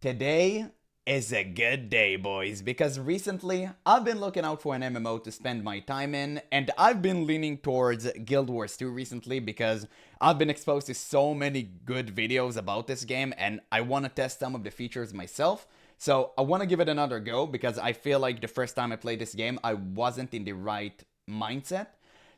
Today is a good day, boys, because recently I've been looking out for an MMO to spend my time in, and I've been leaning towards Guild Wars 2 recently because I've been exposed to so many good videos about this game, and I want to test some of the features myself. So I want to give it another go because I feel like the first time I played this game, I wasn't in the right mindset.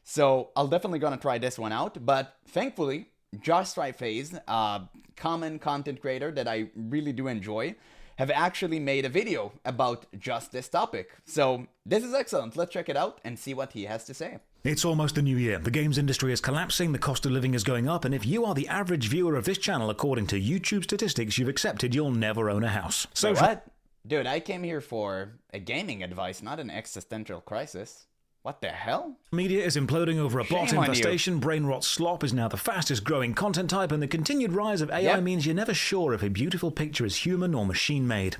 So I'll definitely gonna try this one out, but thankfully, Josh Phase, a common content creator that I really do enjoy, have actually made a video about just this topic. So this is excellent. Let's check it out and see what he has to say. It's almost the new year. The games industry is collapsing, the cost of living is going up, and if you are the average viewer of this channel according to YouTube statistics, you've accepted you'll never own a house. So what? Dude, I came here for a gaming advice, not an existential crisis. What the hell? Media is imploding over a bot Shame on infestation, brain rot slop is now the fastest growing content type, and the continued rise of AI means you're never sure if a beautiful picture is human or machine made.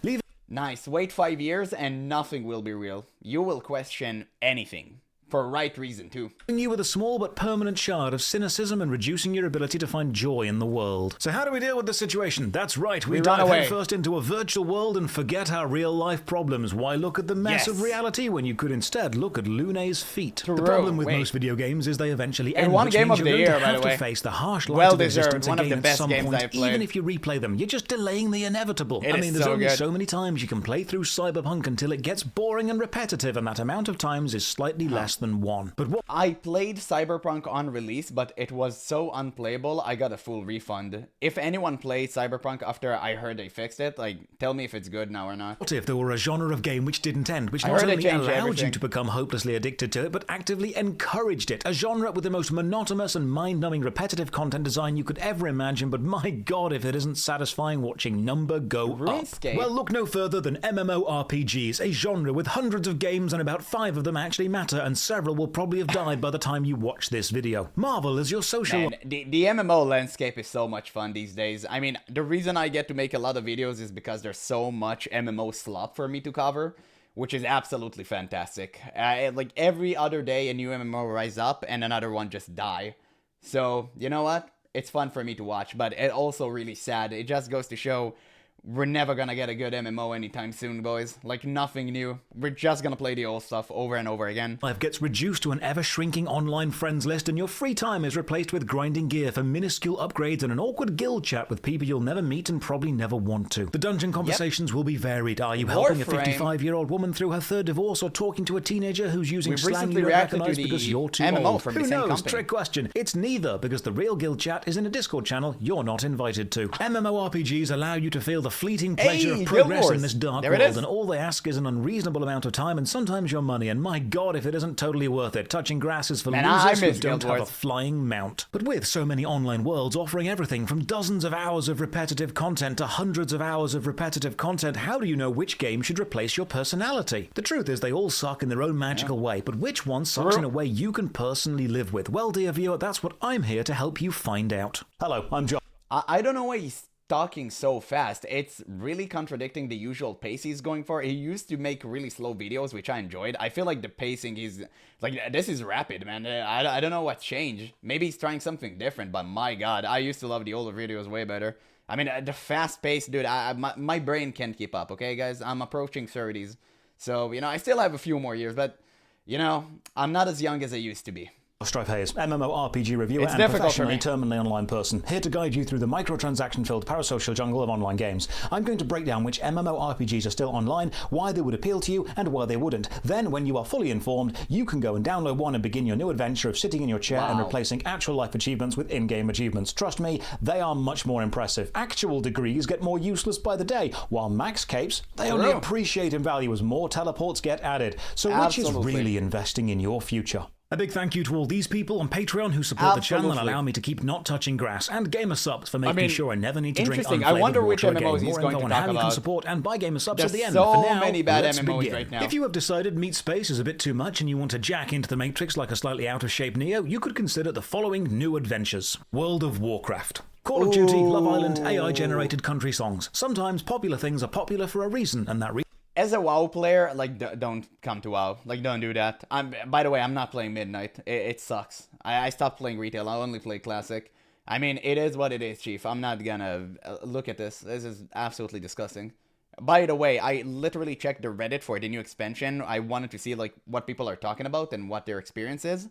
Nice. Wait 5 years and nothing will be real. You will question anything. For right reason, too. You with a small but permanent shard of cynicism and reducing your ability to find joy in the world. So how do we deal with the situation? That's right, we dive headfirst into a virtual world and forget our real-life problems. Why look at the mess of reality when you could instead look at Lune's feet? True. The problem with most video games is they eventually end, one which game means of you're the going year, to by have the way. to face the harsh light of existence one of again the best at some games point, I've played. even if you replay them. You're just delaying the inevitable. It I mean, is there's so only good. so many times you can play through Cyberpunk until it gets boring and repetitive, and that amount of times is slightly less than one. But what I played Cyberpunk on release, but it was so unplayable, I got a full refund. If anyone played Cyberpunk after I heard they fixed it, like, tell me if it's good now or not. What if there were a genre of game which didn't end, which not only allowed you to become hopelessly addicted to it, but actively encouraged it? A genre with the most monotonous and mind-numbing repetitive content design you could ever imagine, but my god if it isn't satisfying watching number go RuneScape. up. Well, look no further than MMORPGs, a genre with hundreds of games and about 5 of them actually matter, and several will probably have died by the time you watch this video. Marvel is your social... Man, the MMO landscape is so much fun these days. I mean, the reason I get to make a lot of videos is because there's so much MMO slop for me to cover, which is absolutely fantastic. Like, every other day a new MMO rise up and another one just die. So, you know what? It's fun for me to watch, but it also really sad. It just goes to show we're never gonna get a good MMO anytime soon, boys. Like, nothing new. We're just gonna play the old stuff over and over again. Life gets reduced to an ever-shrinking online friends list, and your free time is replaced with grinding gear for minuscule upgrades and an awkward guild chat with people you'll never meet and probably never want to. The dungeon conversations will be varied. Are you helping a Warframe. 55-year-old woman through her third divorce, or talking to a teenager who's using We've slang recently you don't reacted recognize to the because you're too MMO old? from Who the same knows? company. Trick question. It's neither, because the real guild chat is in a Discord channel you're not invited to. MMORPGs allow you to feel the fleeting pleasure of progress in this dark world, and all they ask is an unreasonable amount of time and sometimes your money, and my god if it isn't totally worth it. Touching grass is for losers who don't have a flying mount. But with so many online worlds offering everything from dozens of hours of repetitive content to hundreds of hours of repetitive content, how do you know which game should replace your personality? The truth is they all suck in their own magical way, but which one sucks in a way you can personally live with? Well, dear viewer, that's what I'm here to help you find out. Hello, I'm John. I don't know why he's talking so fast. It's really contradicting the usual pace he's going for. He used to make really slow videos, which I enjoyed. I feel like the pacing is like, this is rapid, man. I don't know what changed. Maybe he's trying something different, but my god, I used to love the older videos way better. I mean, the fast pace, dude, my brain can't keep up, okay, guys? I'm approaching 30s. So, you know, I still have a few more years, but, you know, I'm not as young as I used to be. Stripe Hayes, MMORPG reviewer and professionally terminally online person, here to guide you through the microtransaction-filled parasocial jungle of online games. I'm going to break down which MMORPGs are still online, why they would appeal to you, and why they wouldn't. Then, when you are fully informed, you can go and download one and begin your new adventure of sitting in your chair and replacing actual life achievements with in-game achievements. Trust me, they are much more impressive. Actual degrees get more useless by the day, while max capes, they only appreciate in value as more teleports get added. So which is really investing in your future? A big thank you to all these people on Patreon who support the channel and allow me to keep not touching grass, and Gamer Subs for making sure I never need to drink unflavored I wonder which water MMOs again. he's More going info to on talk how you about. can support and buy Gamer Subs at the end. So For now, many bad let's MMOs begin. right now. If you have decided meat space is a bit too much and you want to jack into the Matrix like a slightly out of shape Neo, you could consider the following new adventures. World of Warcraft. Call of Duty, Love Island, AI-generated country songs. Sometimes popular things are popular for a reason, and that reason as a WoW player, like, don't come to WoW. Like, don't do that. By the way, I'm not playing Midnight. It sucks. I stopped playing retail. I only play Classic. I mean, it is what it is, Chief. I'm not gonna look at this. This is absolutely disgusting. By the way, I literally checked the Reddit for the new expansion. I wanted to see like what people are talking about and what their experience is.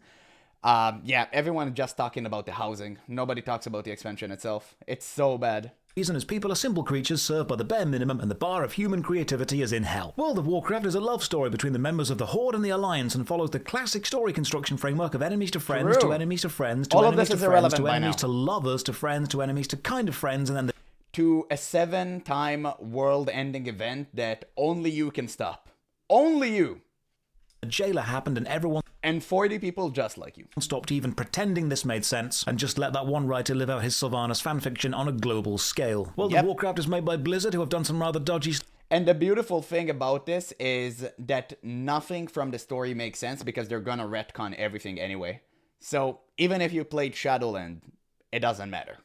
Yeah, everyone is just talking about the housing. Nobody talks about the expansion itself. It's so bad. Reason as people are simple creatures served by the bare minimum, and the bar of human creativity is in hell. World of Warcraft is a love story between the members of the Horde and the Alliance, and follows the classic story construction framework of enemies to friends, to enemies to friends, to enemies to friends, to enemies to lovers, to friends, to enemies to kind of friends, and then to a 7-time world-ending event that only you can stop. Only you! A jailer happened and everyone and 40 people just like you stopped even pretending this made sense and just let that one writer live out his Sylvanas fanfiction on a global scale. World of Warcraft is made by Blizzard, who have done some rather dodgy and the beautiful thing about this is that nothing from the story makes sense because they're gonna retcon everything anyway. So even if you played Shadowland, it doesn't matter.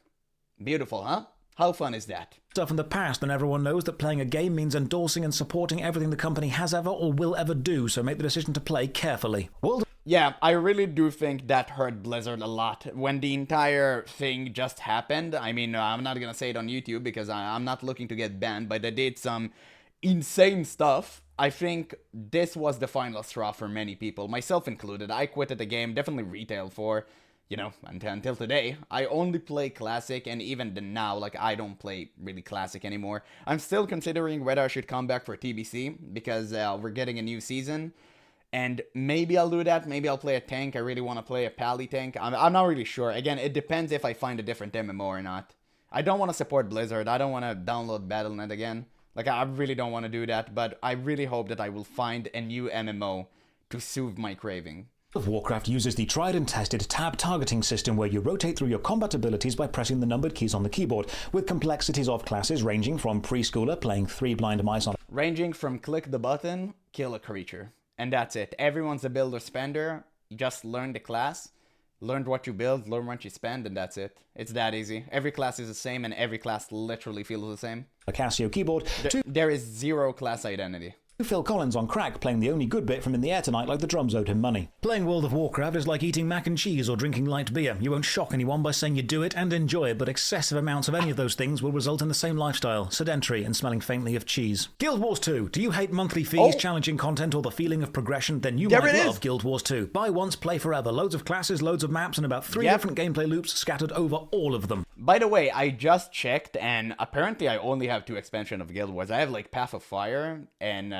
Beautiful, huh? How fun is that? Stuff in the past, and everyone knows that playing a game means endorsing and supporting everything the company has ever or will ever do, so make the decision to play carefully. Yeah, I really do think that hurt Blizzard a lot when the entire thing just happened. I mean, I'm not gonna say it on YouTube because I'm not looking to get banned, but they did some insane stuff. I think this was the final straw for many people, myself included. I quitted the game, definitely retail for, you know, until today. I only play Classic, and even now, like, I don't play really Classic anymore. I'm still considering whether I should come back for TBC, because we're getting a new season, and maybe I'll do that. Maybe I'll play a tank. I really want to play a Pally tank. I'm not really sure. Again, it depends if I find a different MMO or not. I don't want to support Blizzard. I don't want to download Battle.net again. Like, I really don't want to do that, but I really hope that I will find a new MMO to soothe my craving. Of Warcraft uses the tried and tested tab targeting system where you rotate through your combat abilities by pressing the numbered keys on the keyboard, with complexities of classes ranging from preschooler playing 3 blind mice on ranging from click the button, kill a creature, and that's it. Everyone's a builder spender. You just learn the class, learn what you build, learn what you spend, and that's it. It's that easy. Every class is the same, and every class literally feels the same. A Casio keyboard. There is zero class identity. Phil Collins on crack, playing the only good bit from In the Air Tonight like the drums owed him money. Playing World of Warcraft is like eating mac and cheese or drinking light beer. You won't shock anyone by saying you do it and enjoy it, but excessive amounts of any of those things will result in the same lifestyle, sedentary and smelling faintly of cheese. Guild Wars 2. Do you hate monthly fees, challenging content, or the feeling of progression? Then you might love Guild Wars 2. Buy once, play forever. Loads of classes, loads of maps, and about 3 different gameplay loops scattered over all of them. By the way, I just checked, and apparently I only have 2 expansions of Guild Wars. I have like Path of Fire and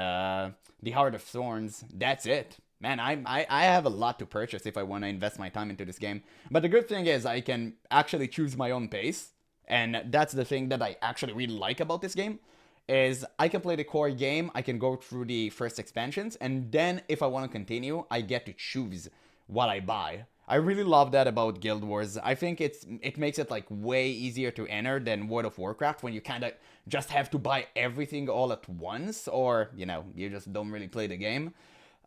the Heart of Thorns. That's it. Man, I have a lot to purchase if I want to invest my time into this game. But the good thing is I can actually choose my own pace. And that's the thing that I actually really like about this game. Is I can play the core game, I can go through the first expansions, and then if I want to continue, I get to choose what I buy. I really love that about Guild Wars. I think it makes it like way easier to enter than World of Warcraft, when you kind of just have to buy everything all at once, or, you know, you just don't really play the game.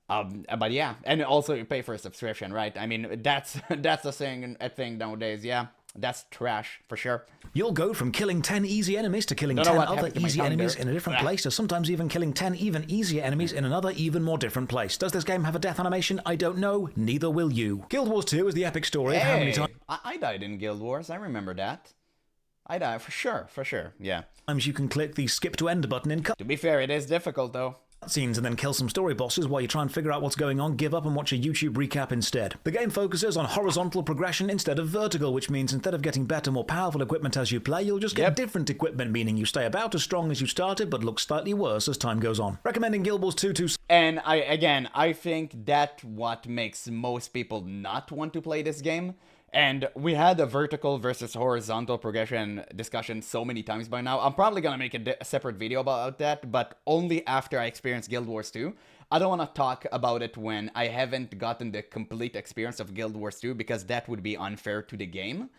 But yeah, and also you pay for a subscription, right? I mean, that's the thing nowadays. Yeah, that's trash for sure. You'll go from killing 10 easy enemies to killing 10 other easy enemies in a different place, or sometimes even killing 10 even easier enemies in another even more different place. Does this game have a death animation? I don't know. Neither will you. Guild Wars 2 is the epic story of how many times I died in Guild Wars. I remember that. I died for sure. Yeah. Times you can click the skip to end button in To be fair, it is difficult though. Scenes and then kill some story bosses while you try and figure out what's going on, give up and watch a YouTube recap instead. The game focuses on horizontal progression instead of vertical, which means instead of getting better, more powerful equipment as you play, you'll just get different equipment, meaning you stay about as strong as you started, but look slightly worse as time goes on. Recommending Guild Wars 2 to... And I think that's what makes most people not want to play this game. And we had a vertical versus horizontal progression discussion so many times by now. I'm probably going to make a separate video about that, but only after I experience Guild Wars 2. I don't want to talk about it when I haven't gotten the complete experience of Guild Wars 2, because that would be unfair to the game.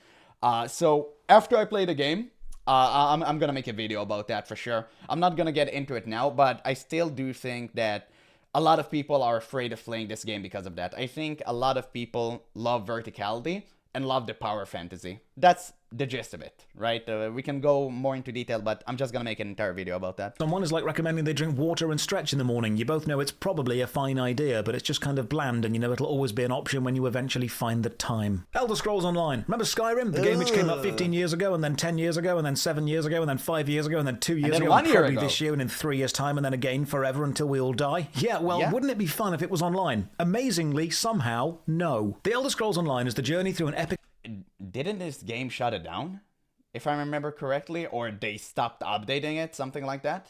So after I play the game, I'm going to make a video about that for sure. I'm not going to get into it now, but I still do think that a lot of people are afraid of playing this game because of that. I think a lot of people love verticality and love the power fantasy. That's the gist of it, right? We can go more into detail, but I'm just gonna make an entire video about that. Someone is like recommending they drink water and stretch in the morning. You both know it's probably a fine idea, but it's just kind of bland, and you know it'll always be an option when you eventually find the time. Elder Scrolls Online. Remember Skyrim? The game which came out 15 years ago, and then 10 years ago, and then 7 years ago, and then 5 years ago, and then 2 years ago, and probably this year, and in 3 years' time, and then again forever until we all die? Yeah, well, wouldn't it be fun if it was online? Amazingly, somehow, no. The Elder Scrolls Online is the journey through an epic... Didn't this game shut it down, if I remember correctly? Or they stopped updating it, something like that?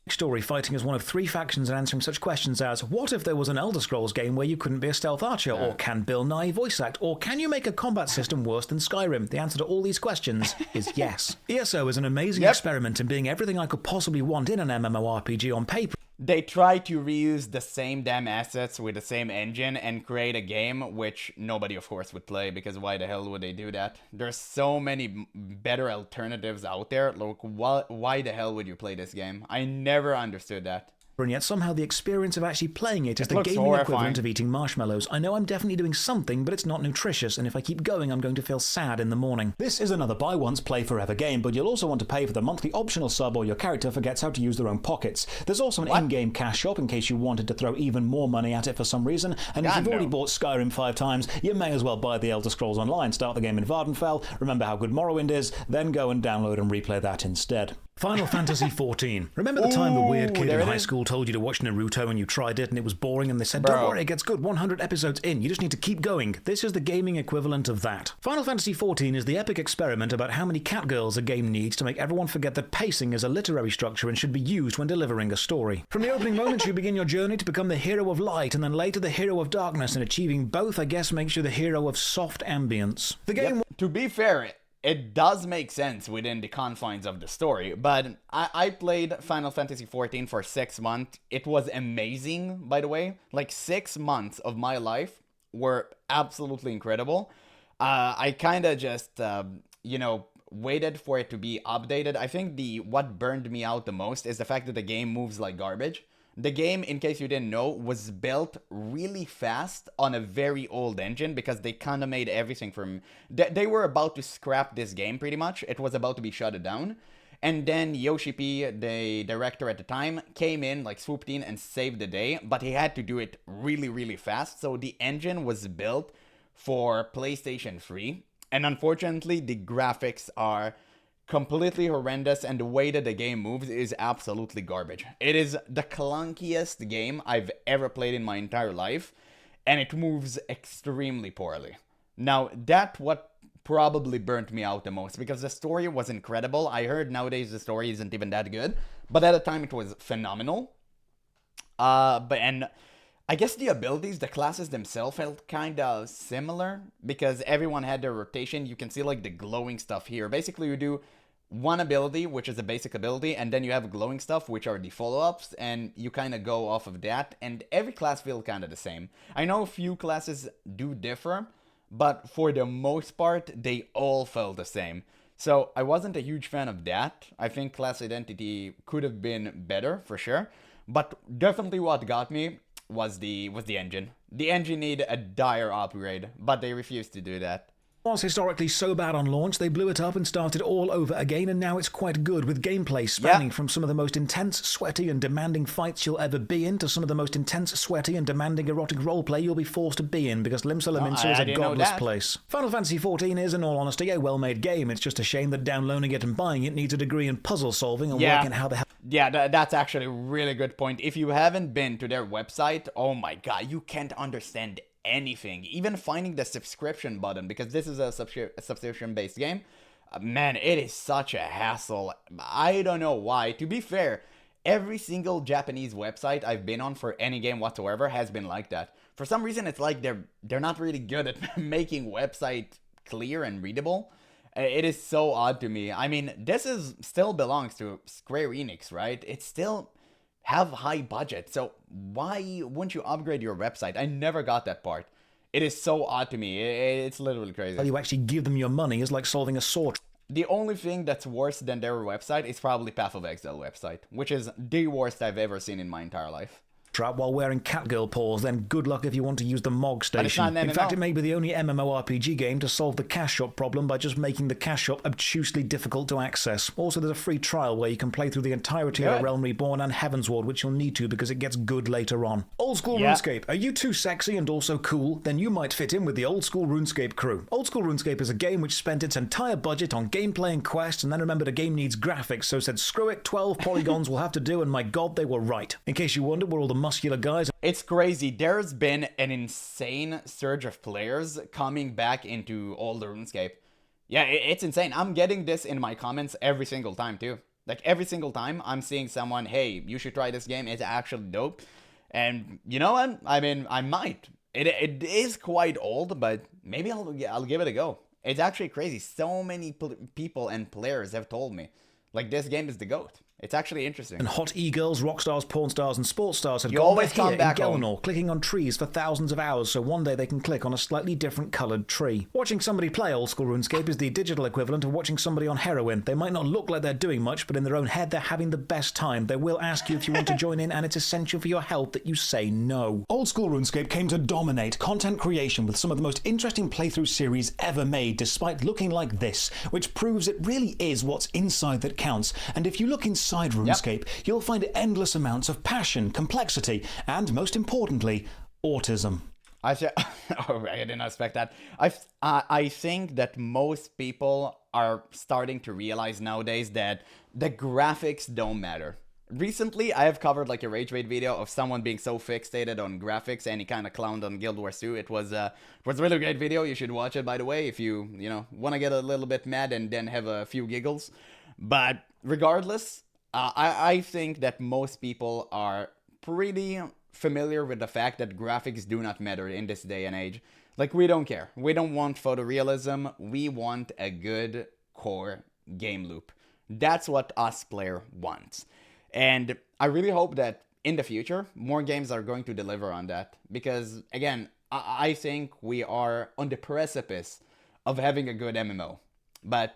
Story fighting as one of 3 factions and answering such questions as, what if there was an Elder Scrolls game where you couldn't be a stealth archer? Or can Bill Nye voice act? Or can you make a combat system worse than Skyrim? The answer to all these questions is yes. ESO is an amazing experiment in being everything I could possibly want in an MMORPG on paper. They try to reuse the same damn assets with the same engine and create a game which nobody, of course, would play, because why the hell would they do that? There's so many better alternatives out there. Look, why the hell would you play this game? I never understood that. And yet somehow the experience of actually playing it is the gaming equivalent of eating marshmallows. I know I'm definitely doing something, but it's not nutritious, and if I keep going, I'm going to feel sad in the morning. This is another buy once, play forever game, but you'll also want to pay for the monthly optional sub or your character forgets how to use their own pockets. There's also an in-game cash shop in case you wanted to throw even more money at it for some reason, and if you've already bought Skyrim 5 times, you may as well buy the Elder Scrolls Online. Start the game in Vardenfell, remember how good Morrowind is, then go and download and replay that instead. Final Fantasy XIV. Remember the time a weird kid in high school told you to watch Naruto and you tried it and it was boring and they said, don't worry, it gets good, 100 episodes in, you just need to keep going. This is the gaming equivalent of that. Final Fantasy XIV is the epic experiment about how many catgirls a game needs to make everyone forget that pacing is a literary structure and should be used when delivering a story. From the opening moments you begin your journey to become the hero of light and then later the hero of darkness, and achieving both, I guess, makes you the hero of soft ambience. The game... To be fair, it does make sense within the confines of the story, but I played Final Fantasy XIV for 6 months. It was amazing, by the way. Like, 6 months of my life were absolutely incredible. I kind of just, waited for it to be updated. I think what burned me out the most is the fact that the game moves like garbage. The game, in case you didn't know, was built really fast on a very old engine because they kind of made everything from... They were about to scrap this game, pretty much. It was about to be shut down. And then Yoshi P, the director at the time, came in, like swooped in and saved the day. But he had to do it really, really fast. So the engine was built for PlayStation 3. And unfortunately, the graphics are completely horrendous, and the way that the game moves is absolutely garbage. It is the clunkiest game I've ever played in my entire life, and it moves extremely poorly. Now, that's what probably burnt me out the most, because the story was incredible. I heard nowadays the story isn't even that good, but at the time it was phenomenal. And I guess the abilities, the classes themselves felt kind of similar, because everyone had their rotation. You can see like the glowing stuff here. Basically, you do one ability, which is a basic ability, and then you have glowing stuff, which are the follow-ups, and you kind of go off of that, and every class feels kind of the same. I know a few classes do differ, but for the most part, they all felt the same. So I wasn't a huge fan of that. I think class identity could have been better, for sure, but definitely what got me was the engine. The engine needed a dire upgrade, but they refused to do that. Was historically so bad on launch, they blew it up and started all over again, and now it's quite good, with gameplay spanning from some of the most intense, sweaty and demanding fights you'll ever be in to some of the most intense, sweaty and demanding erotic roleplay you'll be forced to be in, because Limsa Lominsa is a godless place. Final Fantasy XIV is, in all honesty, a well-made game. It's just a shame that downloading it and buying it needs a degree in puzzle solving and working how the hell... Yeah, that's actually a really good point. If you haven't been to their website, oh my god, you can't understand anything. Even finding the subscription button, because this is a subscription-based game, man, it is such a hassle. I don't know why. To be fair, every single Japanese website I've been on for any game whatsoever has been like that. For some reason, it's like they're not really good at making website clear and readable. It is so odd to me. I mean, this still belongs to Square Enix, right? It still have high budget, so why wouldn't you upgrade your website? I never got that part. It is so odd to me. It's literally crazy. How you actually give them your money is like solving a sword. The only thing that's worse than their website is probably Path of Exile website, which is the worst I've ever seen in my entire life. trap while wearing catgirl paws, then good luck if you want to use the Mog Station. But it's not an MMO. In fact, it may be the only MMORPG game to solve the cash shop problem by just making the cash shop obtusely difficult to access. Also, there's a free trial where you can play through the entirety of A Realm Reborn and Heavensward, which you'll need to because it gets good later on. Old School RuneScape. Are you too sexy and also cool? Then you might fit in with the Old School RuneScape crew. Old School RuneScape is a game which spent its entire budget on gameplay and quests, and then remembered a game needs graphics, so said screw it, 12 polygons will have to do, and my god, they were right. In case you wonder, we're all the muscular guys. It's crazy. There's been an insane surge of players coming back into old RuneScape. Yeah, it's insane. I'm getting this in my comments every single time too. Like every single time I'm seeing someone, hey, you should try this game. It's actually dope. And you know what? I mean, I might. It is quite old, but maybe I'll give it a go. It's actually crazy. So many people and players have told me, like, this game is the GOAT. It's actually interesting. And hot e-girls, rock stars, porn stars, and sports stars had you gone always here come back in Gelenor, clicking on trees for thousands of hours, so one day they can click on a slightly different coloured tree. Watching somebody play Old School RuneScape is the digital equivalent of watching somebody on heroin. They might not look like they're doing much, but in their own head they're having the best time. They will ask you if you want to join in, and it's essential for your health that you say no. Old School RuneScape came to dominate content creation with some of the most interesting playthrough series ever made, despite looking like this, which proves it really is what's inside that counts. And if you look inside RuneScape, you'll find endless amounts of passion, complexity, and most importantly, autism. I didn't expect that. I think that most people are starting to realize nowadays that the graphics don't matter. Recently, I have covered like a rage bait video of someone being so fixated on graphics, and he kind of clowned on Guild Wars 2. It was a really great video. You should watch it, by the way, if you want to get a little bit mad and then have a few giggles. But regardless, I think that most people are pretty familiar with the fact that graphics do not matter in this day and age. Like, we don't care. We don't want photorealism. We want a good core game loop. That's what us player wants. And I really hope that in the future, more games are going to deliver on that. Because, again, I think we are on the precipice of having a good MMO. But,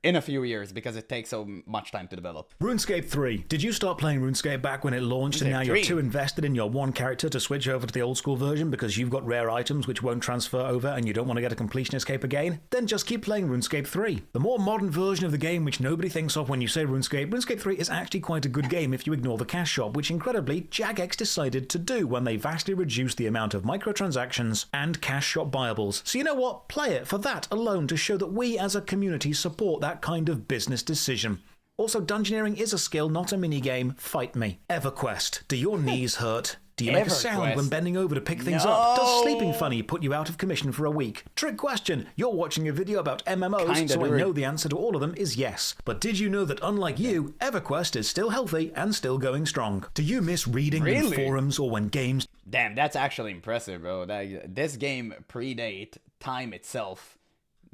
in a few years, because it takes so much time to develop. RuneScape 3. Did you start playing RuneScape back when it launched and now you're too invested in your one character to switch over to the old school version because you've got rare items which won't transfer over and you don't want to get a completionist cape again? Then just keep playing RuneScape 3. The more modern version of the game which nobody thinks of when you say RuneScape, RuneScape 3 is actually quite a good game if you ignore the cash shop, which incredibly Jagex decided to do when they vastly reduced the amount of microtransactions and cash shop buyables. So you know what? Play it for that alone to show that we as a community support that kind of business decision. Also, dungeoneering is a skill, not a minigame. Fight me. EverQuest. Do your knees hurt? Do you make a sound when bending over to pick things up? Does sleeping funny put you out of commission for a week? Trick question. You're watching a video about MMOs, so I know the answer to all of them is yes. But did you know that unlike you, EverQuest is still healthy and still going strong? Do you miss reading in forums or when games... Damn, that's actually impressive, bro. This game predate time itself.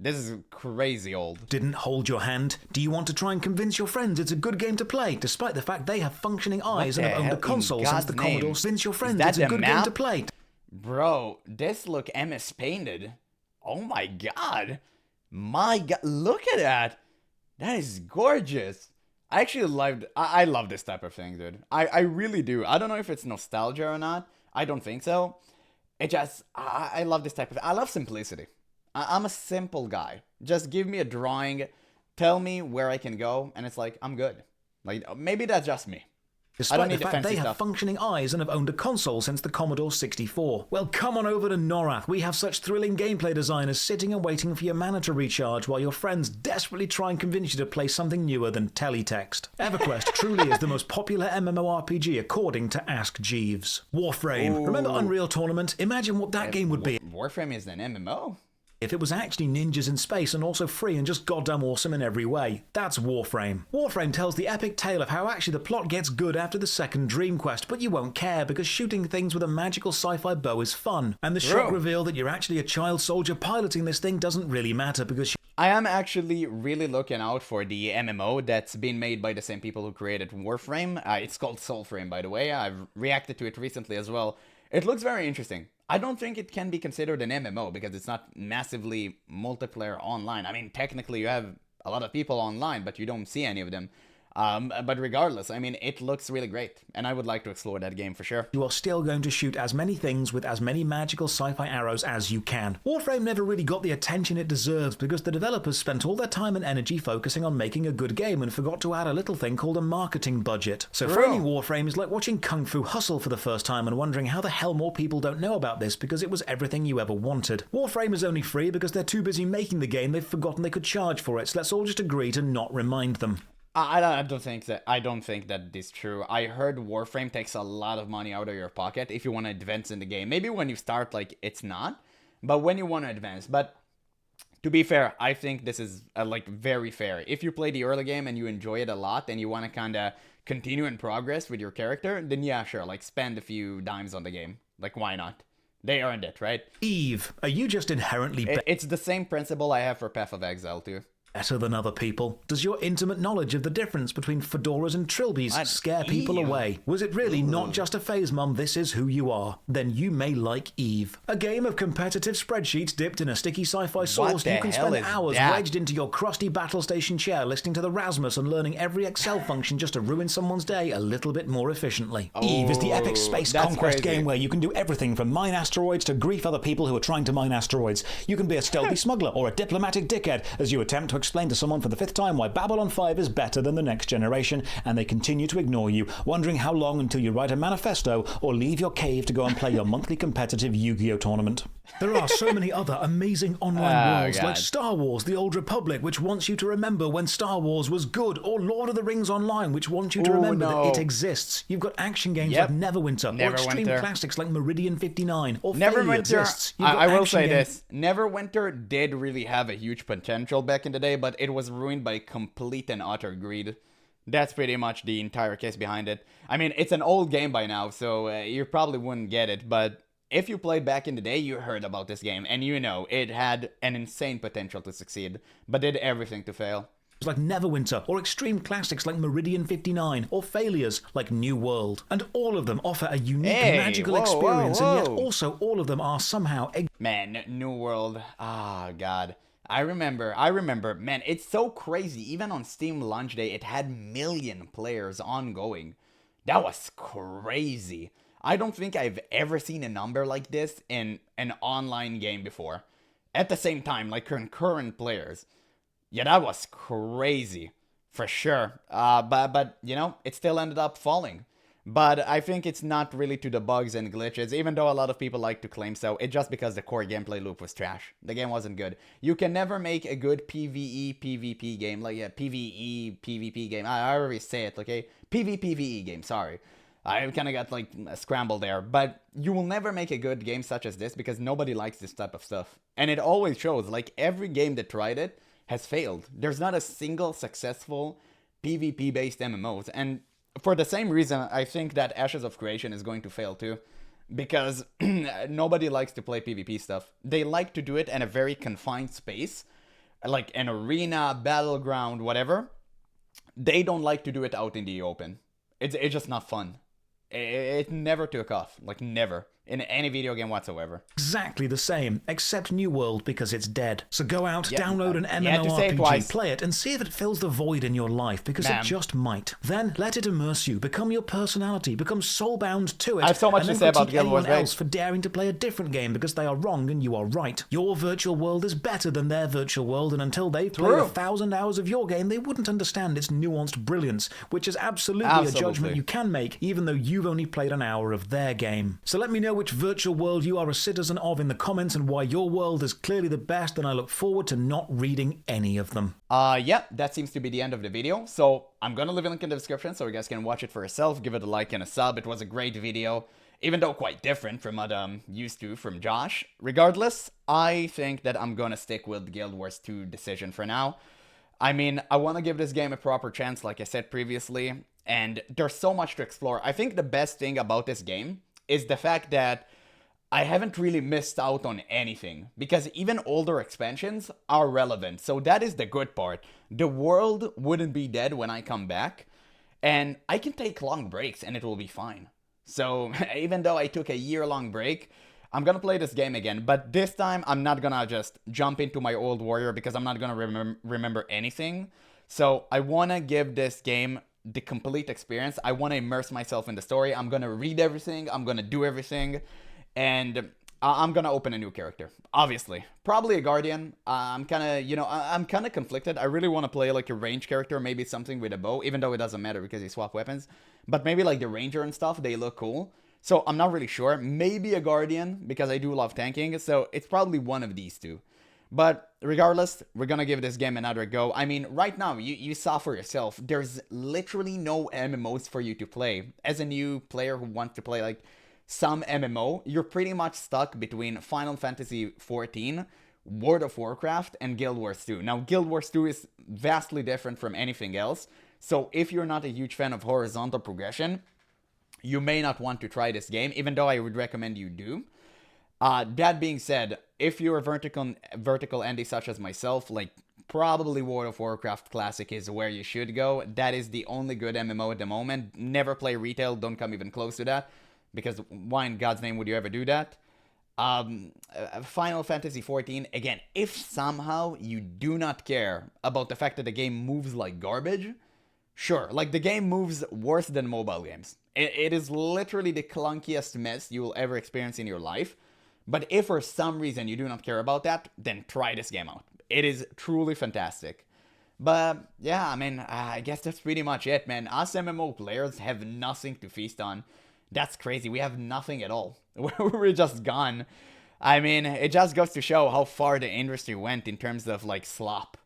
This is crazy old. Didn't hold your hand? Do you want to try and convince your friends it's a good game to play, despite the fact they have functioning eyes and have owned a console since the Commodore? Convince your friends it's a good game to play. Bro, this look MS painted. Oh my god. My god, look at that. That is gorgeous. I actually I love this type of thing, dude. I really do. I don't know if it's nostalgia or not. I don't think so. It just, I love this type of, I love simplicity. I'm a simple guy. Just give me a drawing, tell me where I can go, and it's like, I'm good. Like, maybe that's just me. Despite the fact they have functioning eyes and have owned a console since the Commodore 64. Well, come on over to Norath. We have such thrilling gameplay designers sitting and waiting for your mana to recharge while your friends desperately try and convince you to play something newer than teletext. EverQuest truly is the most popular MMORPG according to Ask Jeeves. Warframe. Ooh. Remember Unreal Tournament? Imagine what that game would be. Warframe is an MMO? If it was actually ninjas in space and also free and just goddamn awesome in every way. That's Warframe. Warframe tells the epic tale of how actually the plot gets good after the second Dream Quest, but you won't care because shooting things with a magical sci-fi bow is fun. And the shock reveal that you're actually a child soldier piloting this thing doesn't really matter because... I am actually really looking out for the MMO that's been made by the same people who created Warframe. It's called Soulframe, by the way. I've reacted to it recently as well. It looks very interesting. I don't think it can be considered an MMO because it's not massively multiplayer online. I mean, technically you have a lot of people online, but you don't see any of them. But regardless, I mean, it looks really great, and I would like to explore that game for sure. You are still going to shoot as many things with as many magical sci-fi arrows as you can. Warframe never really got the attention it deserves because the developers spent all their time and energy focusing on making a good game and forgot to add a little thing called a marketing budget. So framing Warframe is like watching Kung Fu Hustle for the first time and wondering how the hell more people don't know about this because it was everything you ever wanted. Warframe is only free because they're too busy making the game they've forgotten they could charge for it, so let's all just agree to not remind them. I don't think that is true. I heard Warframe takes a lot of money out of your pocket if you want to advance in the game. Maybe when you start, like, it's not, but when you want to advance. But to be fair, I think this is like very fair. If you play the early game and you enjoy it a lot and you want to kind of continue in progress with your character, then yeah, sure, like spend a few dimes on the game. Like, why not? They earned it, right? Eve, are you just inherently It's the same principle I have for Path of Exile too. Better than other people? Does your intimate knowledge of the difference between fedoras and trilbies scare people away? Was it really not just a phase, Mum? This is who you are. Then you may like Eve. A game of competitive spreadsheets dipped in a sticky sci-fi sauce. You can spend hours wedged into your crusty battle station chair listening to the Rasmus and learning every Excel function just to ruin someone's day a little bit more efficiently. Eve is the epic space conquest game where you can do everything from mine asteroids to grief other people who are trying to mine asteroids. You can be a stealthy smuggler or a diplomatic dickhead as you attempt to explain to someone for the 5th time why Babylon 5 is better than the next generation, and they continue to ignore you, wondering how long until you write a manifesto or leave your cave to go and play your monthly competitive Yu-Gi-Oh tournament. There are so many other amazing online worlds like Star Wars The Old Republic, which wants you to remember when Star Wars was good, or Lord of the Rings Online, which wants you to remember that it exists. You've got action games like Neverwinter, or extreme classics like Meridian 59, or Neverwinter exists. I will say this, Neverwinter did really have a huge potential back in the day, but it was ruined by complete and utter greed. That's pretty much the entire case behind it. I mean, it's an old game by now, so you probably wouldn't get it, but if you played back in the day, you heard about this game, and you know it had an insane potential to succeed, but did everything to fail. Like Neverwinter, or extreme classics like Meridian 59, or failures like New World. And all of them offer a unique magical experience, and yet also all of them are somehow... Man, New World, god. I remember, man, it's so crazy. Even on Steam launch day, it had 1 million players ongoing. That was crazy. I don't think I've ever seen a number like this in an online game before. At the same time, like concurrent players. Yeah, that was crazy. For sure. But you know, it still ended up falling. But I think it's not really to the bugs and glitches, even though a lot of people like to claim so. It's just because the core gameplay loop was trash. The game wasn't good. You can never make a good PvE, PvP game, like a PvE, PvP game. I already say it, okay? PvPvE game, sorry. I kind of got like a scramble there. But you will never make a good game such as this because nobody likes this type of stuff. And it always shows, like every game that tried it has failed. There's not a single successful PvP-based MMOs. And for the same reason, I think that Ashes of Creation is going to fail too. Because nobody likes to play PvP stuff. They like to do it in a very confined space. Like an arena, battleground, whatever. They don't like to do it out in the open. It's just not fun. It never took off. Like never. In any video game whatsoever. Exactly the same, except New World because it's dead. So go out, download an MMORPG, play it, and see if it fills the void in your life, because it just might. Then let it immerse you, become your personality, become soulbound to it. I have so much to say about Guild Wars else for daring to play a different game because they are wrong and you are right. Your virtual world is better than their virtual world, and until they play 1,000 hours of your game, they wouldn't understand its nuanced brilliance, which is absolutely a judgment you can make, even though you've only played an hour of their game. So let me know which virtual world you are a citizen of in the comments and why your world is clearly the best, and I look forward to not reading any of them. Yeah, that seems to be the end of the video, so I'm gonna leave a link in the description so you guys can watch it for yourself, give it a like and a sub. It was a great video, even though quite different from what I'm used to from Josh. Regardless, I think that I'm gonna stick with Guild Wars 2 decision for now. I mean, I want to give this game a proper chance, like I said previously, and there's so much to explore. I think the best thing about this game is the fact that I haven't really missed out on anything, because even older expansions are relevant, so that is the good part. The world wouldn't be dead when I come back, and I can take long breaks and it will be fine. So even though I took a year-long break, I'm gonna play this game again, but this time I'm not gonna just jump into my old warrior because I'm not gonna remember anything. So I want to give this game the complete experience. I want to immerse myself in the story. I'm going to read everything. I'm going to do everything. And I'm going to open a new character, obviously. Probably a Guardian. I'm kind of, I'm kind of conflicted. I really want to play like a range character, maybe something with a bow, even though it doesn't matter because you swap weapons. But maybe like the Ranger and stuff, they look cool. So I'm not really sure. Maybe a Guardian, because I do love tanking. So it's probably one of these two. But regardless, we're gonna give this game another go. I mean, right now, you saw for yourself, there's literally no MMOs for you to play. As a new player who wants to play like some MMO, you're pretty much stuck between Final Fantasy XIV, World of Warcraft, and Guild Wars 2. Now, Guild Wars 2 is vastly different from anything else. So if you're not a huge fan of horizontal progression, you may not want to try this game, even though I would recommend you do. That being said, if you're a vertical indie such as myself, like probably World of Warcraft Classic is where you should go. That is the only good MMO at the moment. Never play retail, don't come even close to that, because why in God's name would you ever do that? Final Fantasy XIV, again, if somehow you do not care about the fact that the game moves like garbage, sure, like the game moves worse than mobile games. It is literally the clunkiest mess you will ever experience in your life. But if for some reason you do not care about that, then try this game out. It is truly fantastic. But yeah, I mean, I guess that's pretty much it, man. Us MMO players have nothing to feast on. That's crazy. We have nothing at all. We're just gone. I mean, it just goes to show how far the industry went in terms of like slop.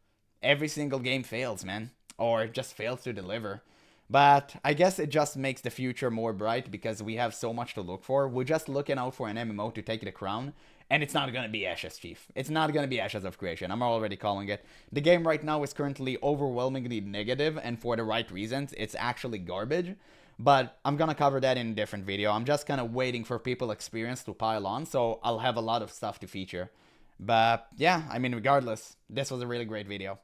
Every single game fails, man. Or just fails to deliver. But I guess it just makes the future more bright because we have so much to look for. We're just looking out for an MMO to take the crown. And it's not going to be Ashes, Chief. It's not going to be Ashes of Creation. I'm already calling it. The game right now is currently overwhelmingly negative, and for the right reasons. It's actually garbage. But I'm going to cover that in a different video. I'm just kind of waiting for people's experience to pile on, so I'll have a lot of stuff to feature. But yeah, I mean, regardless, this was a really great video.